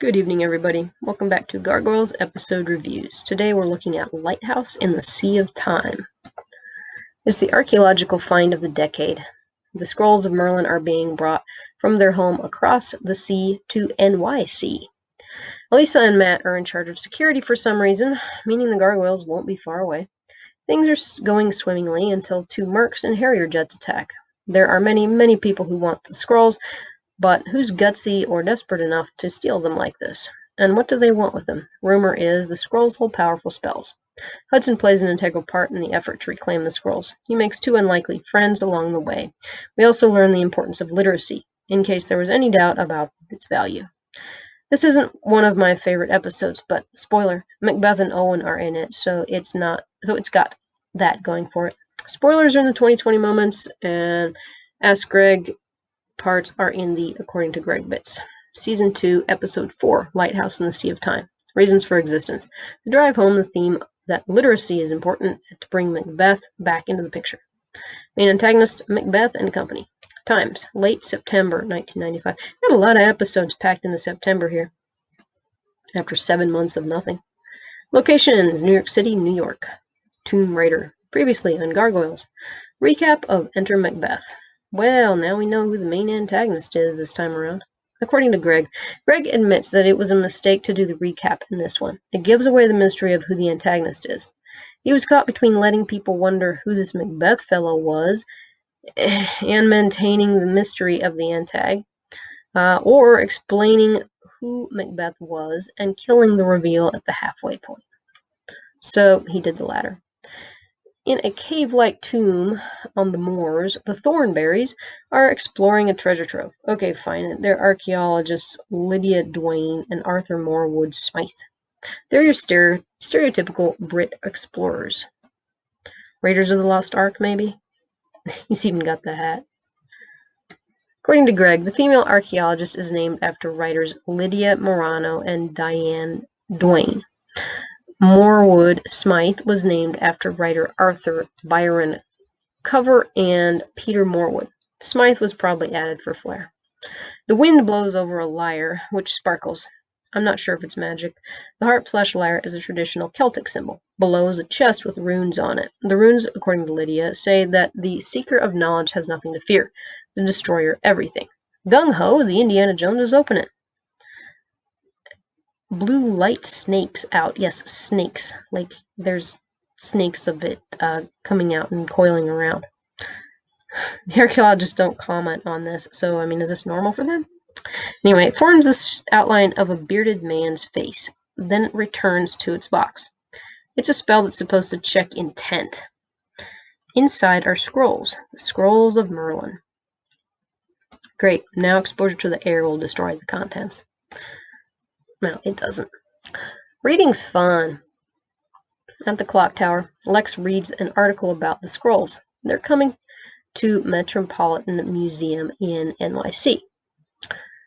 Good evening, everybody. Welcome back to Gargoyles episode reviews. Today we're looking at Lighthouse in the Sea of Time. It's the archaeological find of the decade. The scrolls of Merlin are being brought from their home across the sea to NYC. Elisa and Matt are in charge of security for some reason, meaning the gargoyles won't be far away. Things are going swimmingly until two mercs and Harrier jets attack. There are many people who want the scrolls, but who's gutsy or desperate enough to steal them like this? And what do they want with them? Rumor is the scrolls hold powerful spells. Hudson plays an integral part in the effort to reclaim the scrolls. He makes two unlikely friends along the way. We also learn the importance of literacy, in case there was any doubt about its value. This isn't one of my favorite episodes, but spoiler, Macbeth and Owen are in it, so it's got that going for it. Spoilers are in the 2020 moments, and Ask Greg parts are in the According to Greg bits. Season 2, Episode 4, Lighthouse in the Sea of Time. Reasons for existence. To drive home the theme that literacy is important to bring Macbeth back into the picture. Main antagonist, Macbeth and company. Times, late September 1995. Got a lot of episodes packed into September here. After 7 months of nothing. Locations, New York City, New York. Tomb Raider. Previously on Gargoyles. Recap of Enter Macbeth. Well, now we know who the main antagonist is this time around. According to Greg admits that it was a mistake to do the recap in this one. It gives away the mystery of who the antagonist is. He was caught between letting people wonder who this Macbeth fellow was and maintaining the mystery of the antag, or explaining who Macbeth was and killing the reveal at the halfway point. So he did the latter. In a cave-like tomb on the moors, the Thornberrys are exploring a treasure trove. Okay, fine. They're archaeologists Lydia Duane and Arthur Morwood Smythe. They're your stereotypical Brit explorers. Raiders of the Lost Ark, maybe? He's even got the hat. According to Greg, the female archaeologist is named after writers Lydia Morano and Diane Duane. Morwood Smythe was named after writer Arthur Byron Cover and Peter Morwood. Smythe was probably added for flair. The wind blows over a lyre, which sparkles. I'm not sure if it's magic. The harp/lyre is a traditional Celtic symbol. Below is a chest with runes on it. The runes, according to Lydia, say that the seeker of knowledge has nothing to fear. The destroyer, everything. Gung-ho, the Indiana Jones is open it. Blue light snakes out. Yes, snakes. Like there's snakes of it coming out and coiling around. The archaeologists don't comment on this, so is this normal for them? Anyway, it forms this outline of a bearded man's face, then it returns to its box. It's a spell that's supposed to check intent. Inside are scrolls, the scrolls of Merlin. Great, now exposure to the air will destroy the contents. No, it doesn't. Reading's fun. At the clock tower, Lex reads an article about the scrolls. They're coming to Metropolitan Museum in NYC.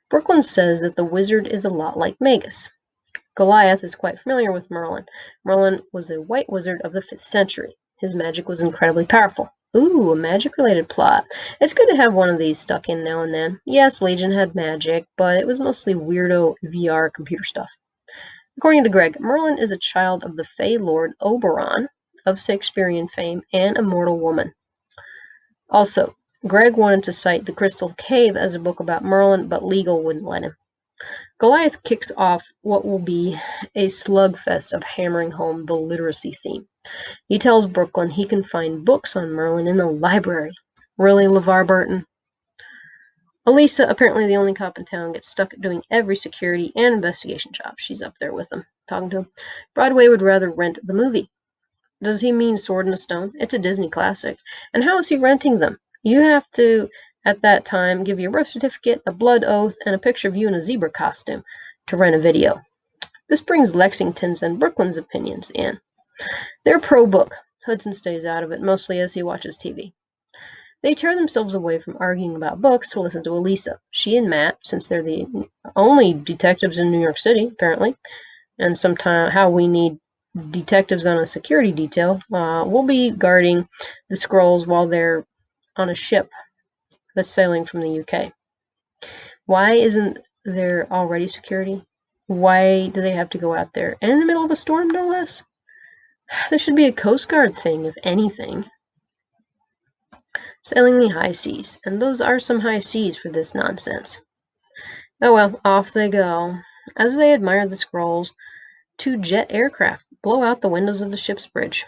Brooklyn says that the wizard is a lot like Magus. Goliath is quite familiar with Merlin. Merlin was a white wizard of the 5th century. His magic was incredibly powerful. Ooh, a magic-related plot. It's good to have one of these stuck in now and then. Yes, Legion had magic, but it was mostly weirdo VR computer stuff. According to Greg, Merlin is a child of the Fey Lord Oberon, of Shakespearean fame, and a mortal woman. Also, Greg wanted to cite The Crystal Cave as a book about Merlin, but legal wouldn't let him. Goliath kicks off what will be a slugfest of hammering home the literacy theme. He tells Brooklyn he can find books on Merlin in the library. Really, LeVar Burton? Elisa, apparently the only cop in town, gets stuck doing every security and investigation job. She's up there with him, talking to him. Broadway would rather rent the movie. Does he mean Sword in a Stone? It's a Disney classic. And how is he renting them? You have to, at that time, give your birth certificate, a blood oath, and a picture of you in a zebra costume to rent a video. This brings Lexington's and Brooklyn's opinions in. They're pro-book. Hudson stays out of it, mostly as he watches TV. They tear themselves away from arguing about books to listen to Elisa. She and Matt, since they're the only detectives in New York City, apparently, and sometimes how we need detectives on a security detail, will be guarding the scrolls while they're on a ship that's sailing from the UK. Why isn't there already security? Why do they have to go out there? And in the middle of a storm, no less? This should be a Coast Guard thing, if anything. Sailing the high seas, and those are some high seas for this nonsense. Oh well, off they go. As they admire the scrolls, 2 jet aircraft blow out the windows of the ship's bridge.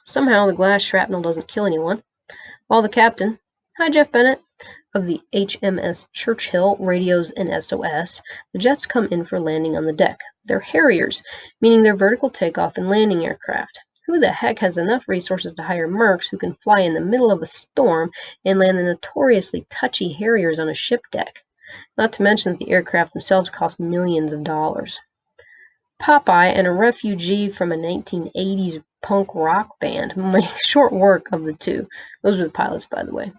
Somehow the glass shrapnel doesn't kill anyone, while the captain, hi Jeff Bennett, of the HMS Churchill radios an SOS. The jets come in for landing on the deck. They're Harriers, meaning they're vertical takeoff and landing aircraft. Who the heck has enough resources to hire mercs who can fly in the middle of a storm and land the notoriously touchy Harriers on a ship deck? Not to mention that the aircraft themselves cost millions of dollars. Popeye and a refugee from a 1980s punk rock band make short work of the two. Those are the pilots, by the way.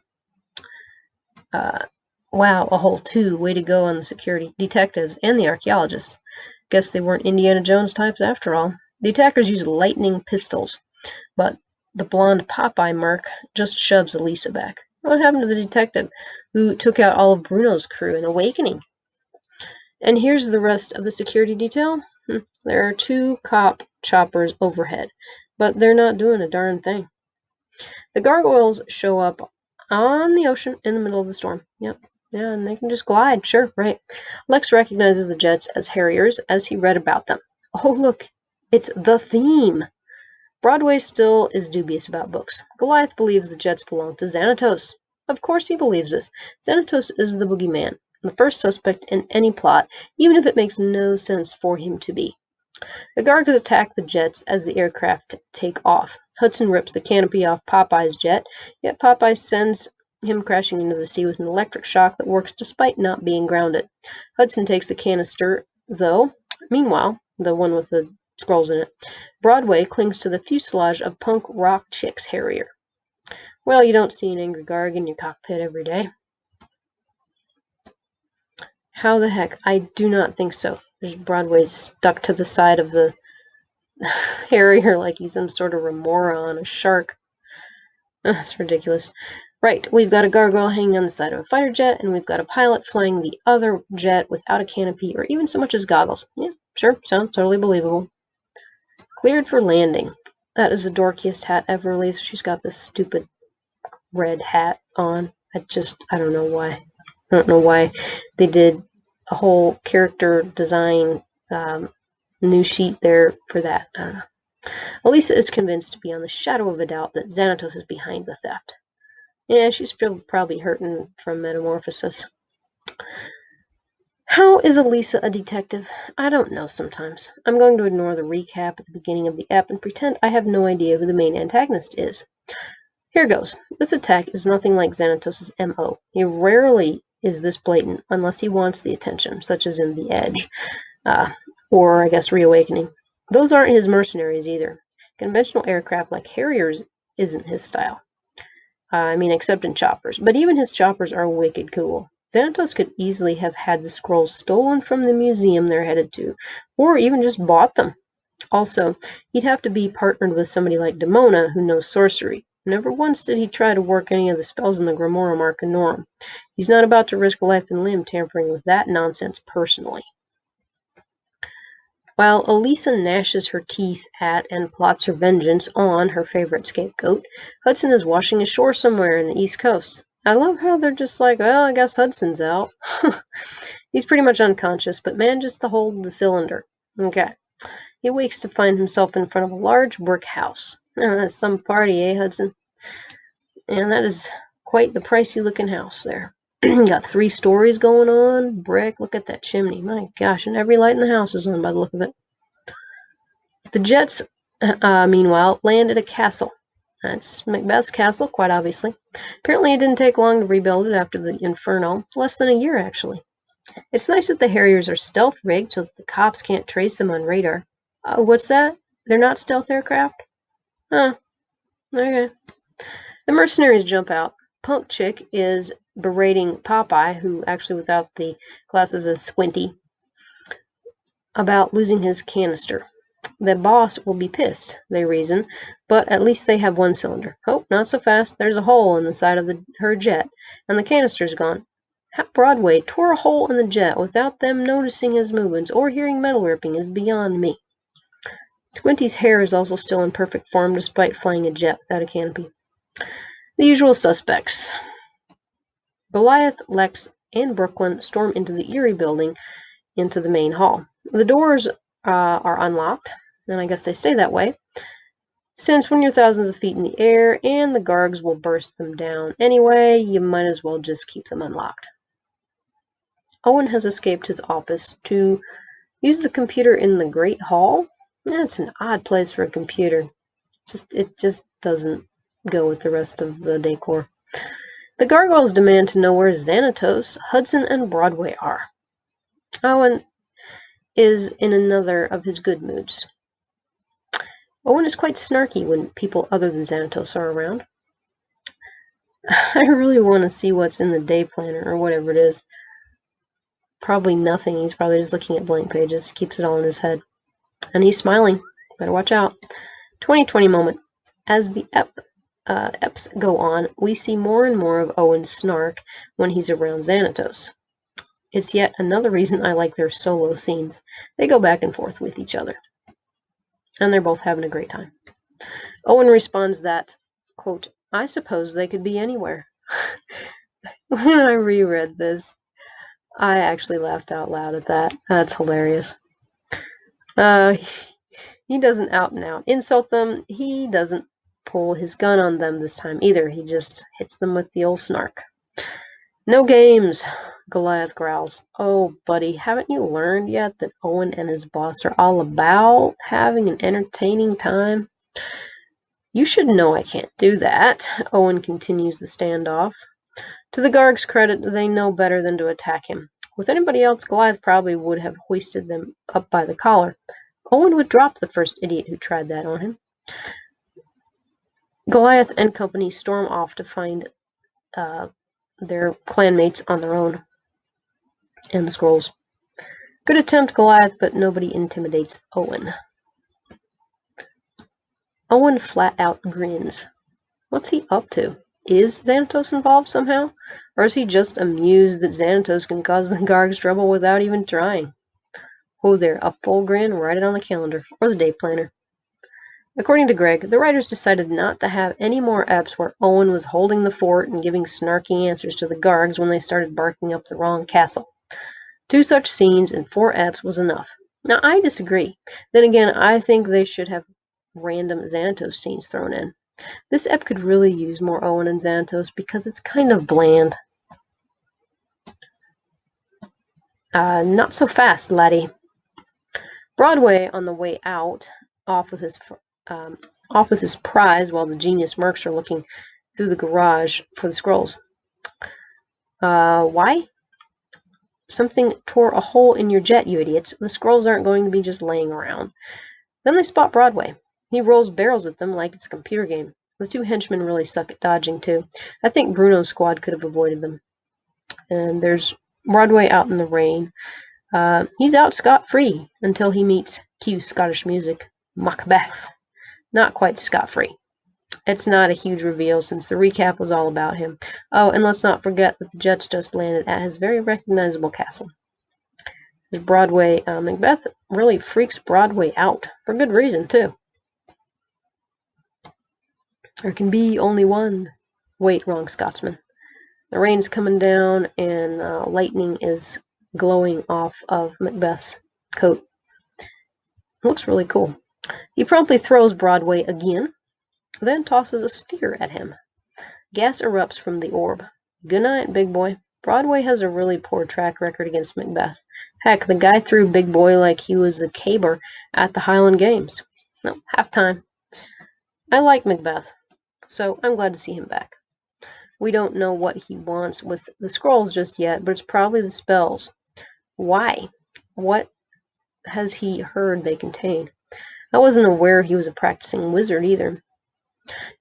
Wow, a whole 2. Way to go on the security detectives and the archaeologists. Guess they weren't Indiana Jones types after all. The attackers use lightning pistols, but the blonde Popeye merc just shoves Elisa back. What happened to the detective who took out all of Bruno's crew in Awakening? And here's the rest of the security detail. There are 2 cop choppers overhead, but they're not doing a darn thing. The gargoyles show up on the ocean in the middle of the storm. Yep. Yeah, and they can just glide. Sure, right. Lex recognizes the jets as Harriers as he read about them. Oh, look. It's the theme. Broadway still is dubious about books. Goliath believes the jets belong to Xanatos. Of course he believes this. Xanatos is the boogeyman, the first suspect in any plot, even if it makes no sense for him to be. The guards attack the jets as the aircraft take off. Hudson rips the canopy off Popeye's jet, yet Popeye sends him crashing into the sea with an electric shock that works despite not being grounded. Hudson takes the canister, though. Meanwhile, the one with the scrolls in it, Broadway clings to the fuselage of punk rock chick's Harrier. Well, you don't see an angry Garg in your cockpit every day. How the heck? I do not think so. Broadway stuck to the side of the Harrier like he's some sort of remora on a shark. That's ridiculous. Right, we've got a gargoyle hanging on the side of a fighter jet, and we've got a pilot flying the other jet without a canopy or even so much as goggles. Yeah, sure, sounds totally believable. Cleared for landing. That is the dorkiest hat ever, Elisa. She's got this stupid red hat on. I don't know why. I don't know why they did a whole character design new sheet there for that. I don't know. Elisa is convinced beyond the shadow of a doubt that Xanatos is behind the theft. Yeah, she's probably hurting from metamorphosis. How is Elisa a detective? I don't know sometimes. I'm going to ignore the recap at the beginning of the ep and pretend I have no idea who the main antagonist is. Here goes. This attack is nothing like Xanatos' MO. He rarely is this blatant unless he wants the attention, such as in The Edge, or I guess Reawakening. Those aren't his mercenaries either. Conventional aircraft like Harriers isn't his style. Except in choppers. But even his choppers are wicked cool. Xanatos could easily have had the scrolls stolen from the museum they're headed to, or even just bought them. Also, he'd have to be partnered with somebody like Demona, who knows sorcery. Never once did he try to work any of the spells in the Grimorum Arcanorum. He's not about to risk life and limb tampering with that nonsense personally. While Elisa gnashes her teeth at and plots her vengeance on her favorite scapegoat, Hudson is washing ashore somewhere in the East Coast. I love how they're just like, well, I guess Hudson's out. He's pretty much unconscious, but manages to hold the cylinder. Okay. He wakes to find himself in front of a large brick house. That's some party, eh, Hudson? And that is quite the pricey-looking house there. Got 3 stories going on, brick. Look at that chimney. My gosh, and every light in the house is on by the look of it. The jets, meanwhile, land at a castle. That's Macbeth's castle, quite obviously. Apparently it didn't take long to rebuild it after the Inferno. Less than a year, actually. It's nice that the Harriers are stealth-rigged so that the cops can't trace them on radar. What's that? They're not stealth aircraft? Huh. Okay. The mercenaries jump out. Punk Chick is berating Popeye, who actually without the glasses is squinty, about losing his canister. The boss will be pissed, they reason, but at least they have 1 cylinder. Oh, not so fast. There's a hole in the side of her jet, and the canister's gone. Broadway tore a hole in the jet without them noticing his movements or hearing metal ripping is beyond me. Squinty's hair is also still in perfect form despite flying a jet without a canopy. The usual suspects. Goliath, Lex, and Brooklyn storm into the Erie building into the main hall. The doors are unlocked, and I guess they stay that way, since when you're thousands of feet in the air and the Gargs will burst them down anyway, you might as well just keep them unlocked. Owen has escaped his office to use the computer in the Great Hall. That's an odd place for a computer. It just doesn't go with the rest of the decor. The Gargoyles demand to know where Xanatos, Hudson, and Broadway are. Owen is in another of his good moods. Owen is quite snarky when people other than Xanatos are around. I really want to see what's in the day planner or whatever it is. Probably nothing. He's probably just looking at blank pages. Keeps it all in his head. And he's smiling. Better watch out. 2020 moment. As the eps go on, we see more and more of Owen's snark when he's around Xanatos. It's yet another reason I like their solo scenes. They go back and forth with each other. And they're both having a great time. Owen responds that, quote, I suppose they could be anywhere. When I reread this, I actually laughed out loud at that. That's hilarious. He doesn't out and out insult them. He doesn't pull his gun on them this time either. He just hits them with the old snark. No games, Goliath growls. Oh, buddy, haven't you learned yet that Owen and his boss are all about having an entertaining time? You should know I can't do that, Owen continues the standoff. To the Garg's credit, they know better than to attack him. With anybody else, Goliath probably would have hoisted them up by the collar. Owen would drop the first idiot who tried that on him. Goliath and company storm off to find their clanmates on their own and the scrolls. Good attempt, Goliath, but nobody intimidates Owen. Owen flat out grins. What's he up to? Is Xanatos involved somehow? Or is he just amused that Xanatos can cause the Gargs trouble without even trying? Oh there, a full grin, write it on the calendar, or the day planner. According to Greg, the writers decided not to have any more eps where Owen was holding the fort and giving snarky answers to the Gargs when they started barking up the wrong castle. 2 such scenes in 4 eps was enough. Now, I disagree. Then again, I think they should have random Xanatos scenes thrown in. This ep could really use more Owen and Xanatos because it's kind of bland. Not so fast, laddie. Broadway, on the way out, off with his prize while the genius mercs are looking through the garage for the scrolls. Why? Something tore a hole in your jet, you idiots. The scrolls aren't going to be just laying around. Then they spot Broadway. He rolls barrels at them like it's a computer game. The 2 henchmen really suck at dodging, too. I think Bruno's squad could have avoided them. And there's Broadway out in the rain. He's out scot-free until he meets cue Scottish music, Macbeth. Not quite scot-free. It's not a huge reveal since the recap was all about him. Oh, and let's not forget that the Jets just landed at his very recognizable castle. There's Broadway. Macbeth really freaks Broadway out. For good reason, too. There can be only one. Wait, wrong Scotsman. The rain's coming down and lightning is glowing off of Macbeth's coat. It looks really cool. He promptly throws Broadway again, then tosses a sphere at him. Gas erupts from the orb. Good night, big boy. Broadway has a really poor track record against Macbeth. Heck, the guy threw Big Boy like he was a caber at the Highland Games. No, halftime. I like Macbeth, so I'm glad to see him back. We don't know what he wants with the scrolls just yet, but it's probably the spells. Why? What has he heard they contain? I wasn't aware he was a practicing wizard either.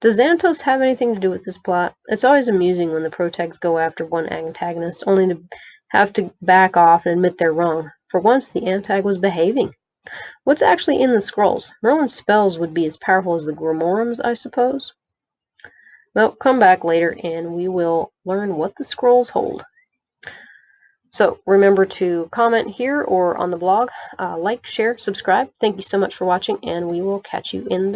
Does Xanatos have anything to do with this plot? It's always amusing when the protags go after one antagonist, only to have to back off and admit they're wrong. For once, the antag was behaving. What's actually in the scrolls? Merlin's spells would be as powerful as the Grimoires, I suppose. Well, come back later and we will learn what the scrolls hold. So remember to comment here or on the blog, like, share, subscribe. Thank you so much for watching, and we will catch you in the